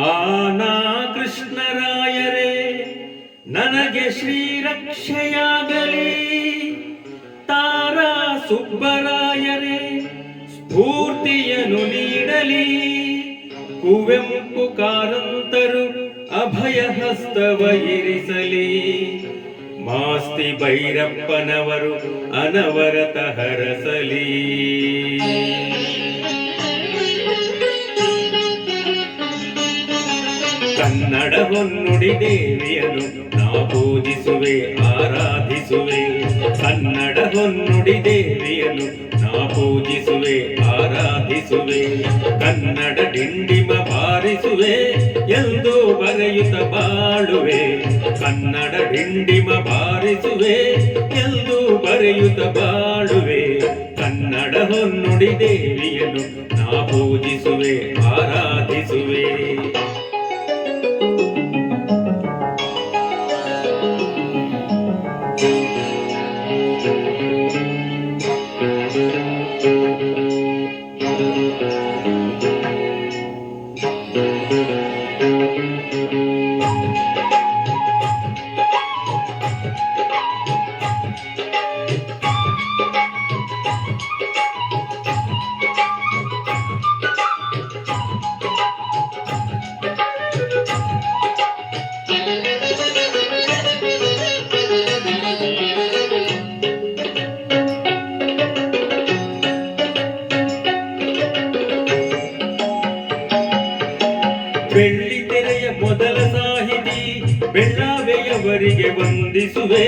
ಆನಾ ಕೃಷ್ಣರಾಯರೇ ನನಗೆ ಶ್ರೀರಕ್ಷೆಯಾಗಲಿ, ತಾರಾ ಸುಬ್ಬರಾಯರೇ ಸ್ಫೂರ್ತಿಯನ್ನು ನೀಡಲಿ, ಕುವೆಂಪು ಕಾರಂತರು ಅಭಯ ಹಸ್ತವ ಇರಿಸಲಿ, ಮಾಸ್ತಿ ಭೈರಪ್ಪನವರು ಅನವರತ ಹರಸಲಿ. ಕನ್ನಡ ಹೊನ್ನುಡಿ ದೇವಿಯನ್ನು ನಾ ಪೂಜಿಸುವೆ ಆರಾಧಿಸುವೆ, ಕನ್ನಡ ಹೊನ್ನುಡಿ ದೇವಿಯನ್ನು ನಾ ಪೂಜಿಸುವೆ ಆರಾಧಿಸುವೆ, ಕನ್ನಡ ಡಿಂಡಿಮ ಬಾರಿಸುವೆ ಎಂದು ಬರೆಯುತ್ತ ಬಾಳುವೆ, ಕನ್ನಡ ಡಿಂಡಿಮ ಬಾರಿಸುವೆ ಎಂದು ಬರೆಯುತ್ತ ಬಾಳುವೆ, ಕನ್ನಡ ಹೊನ್ನುಡಿ ದೇವಿಯನ್ನು ನಾ ಪೂಜಿಸುವೆ ಆರಾಧಿಸುವೆ. ಬೆಳ್ಳಿ ತೆರೆಯ ಮೊದಲ ಸಾಹಿತಿ ಬೆಳ್ಳಾವೆಯವರಿಗೆ ವಂದಿಸುವೆ,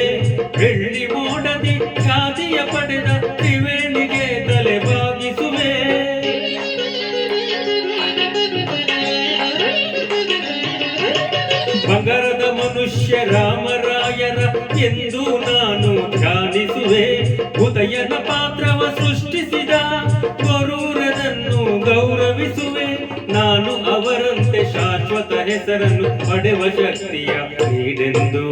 ಬೆಳ್ಳಿ ಮೋಡದಿ ಖ್ಯಾತಿಯ ಪಡೆದ ತ್ರಿವೇಣಿಗೆ ತಲೆ ಬಾಗಿಸುವೆ, ಬಂಗಾರದ ಮನುಷ್ಯ ರಾಮರಾಯರ ಎಂದು ನಾನು ಧ್ಯಾನಿಸುವೆ, ಉದಯನ ಪಾತ್ರವ ಸೃಷ್ಟಿಸಿದ ಗೊರೂರನನ್ನು ಗೌರವಿಸುವೆ, ನಾನು ಅವರಂತೆ ಶಾಶ್ವತ ಹೆಸರನ್ನು ಪಡೆವ ಶಕ್ತಿಯ ನೀಡೆಂದು,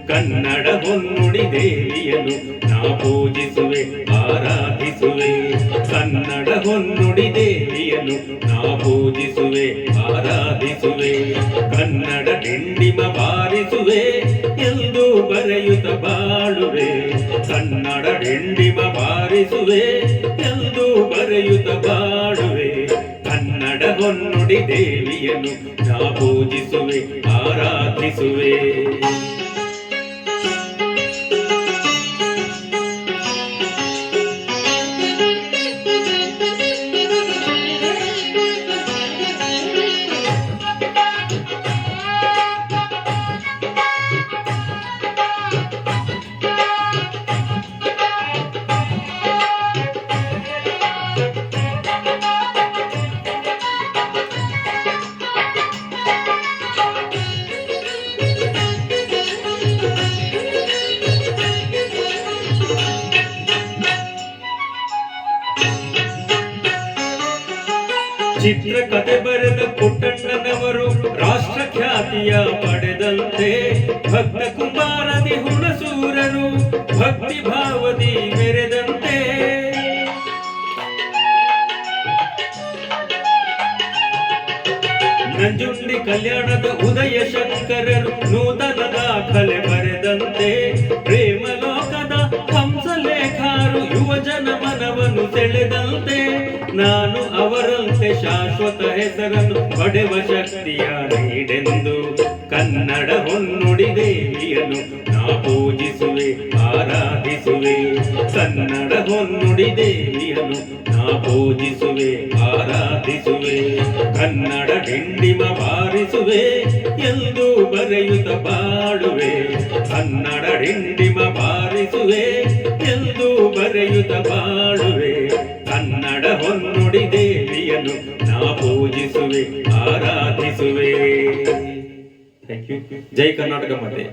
ಕನ್ನಡ ಹೊನ್ನುಡಿ ದೇವಿಯನ್ನು ನಾ ಪೂಜಿಸುವೆ ಆರಾಧಿಸುವೆ, ಕನ್ನಡ ಹೊನ್ನುಡಿ ದೇವಿಯನ್ನು ನಾ ಪೂಜಿಸುವೆ ಆರಾಧಿಸುವೆ, ಕನ್ನಡ ಡಿಂಡಿಮ ಬಾರಿಸುವೆ ಎಂದು ಬರೆಯುತ್ತ ಬಾಳುವೆ, ಕನ್ನಡ ಡಿಂಡಿಮ ಬಾರಿಸುವೆ ಎಂದು ಬರೆಯುತ್ತ ಬಾಳುವೆ, ಕನ್ನಡ ಹೊನ್ನುಡಿ ದೇವಿಯನ್ನು ನಾ ಪೂಜಿಸುವೆ ಆರಾಧಿಸುವೆ. ಚಿತ್ರಕಥೆ ಬರೆದ ಪುಟ್ಟಣ್ಣನವರು ರಾಷ್ಟ್ರ ಖ್ಯಾತಿಯ ಪಡೆದಂತೆ, ಭಕ್ತ ಕುಮಾರದಿ ಹುಣಸೂರರು ಭಕ್ತಿ ಭಾವದಿ ಮೆರೆದಂತೆ, ನಂಜುಂಡಿ ಕಲ್ಯಾಣದ ಉದಯ ಶಂಕರರು ನೂತನ ದಾಖಲೆ ಬರೆದಂತೆ, ಪ್ರೇಮಲೋಕದ ಹಂಸಲೇಖರು ಯುವಜನ ಮನವನ್ನು ಸೆಳೆದಂತೆ, ನಾನು ಅವರಂತೆ ಶಾಶ್ವತ ಹೆಸರನ್ನು ಪಡೆವ ಶಕ್ತಿಯ ನೀಡೆಂದು, ಕನ್ನಡ ಹೊನ್ನುಡಿ ದೇವಿಯನ್ನು ನಾ ಪೂಜಿಸುವೆ ಆರಾಧಿಸುವೆ, ಕನ್ನಡ ಹೊನ್ನುಡಿ ದೇವಿಯನ್ನು ನಾ ಪೂಜಿಸುವೆ ಆರಾಧಿಸುವೆ, ಕನ್ನಡ ಡಿಂಡಿಮ ಬಾರಿಸುವೆ ಎಂದು ಬರೆಯುತ್ತ ಬಾಳುವೆ, ಕನ್ನಡ ಡಿಂಡಿಮ ಬಾರಿಸುವೆ ಎಂದು ಬರೆಯುತ್ತ ಬಾಳುವೆ, ಕನ್ನಡ ಹೊನ್ನುಡಿ ದೇವಿಯನ್ನು ನಾ ಪೂಜಿಸುವೆ ಆರಾಧಿಸುವೆ. Thank you. ಜೈ ಕರ್ನಾಟಕ ಮಾತೆ.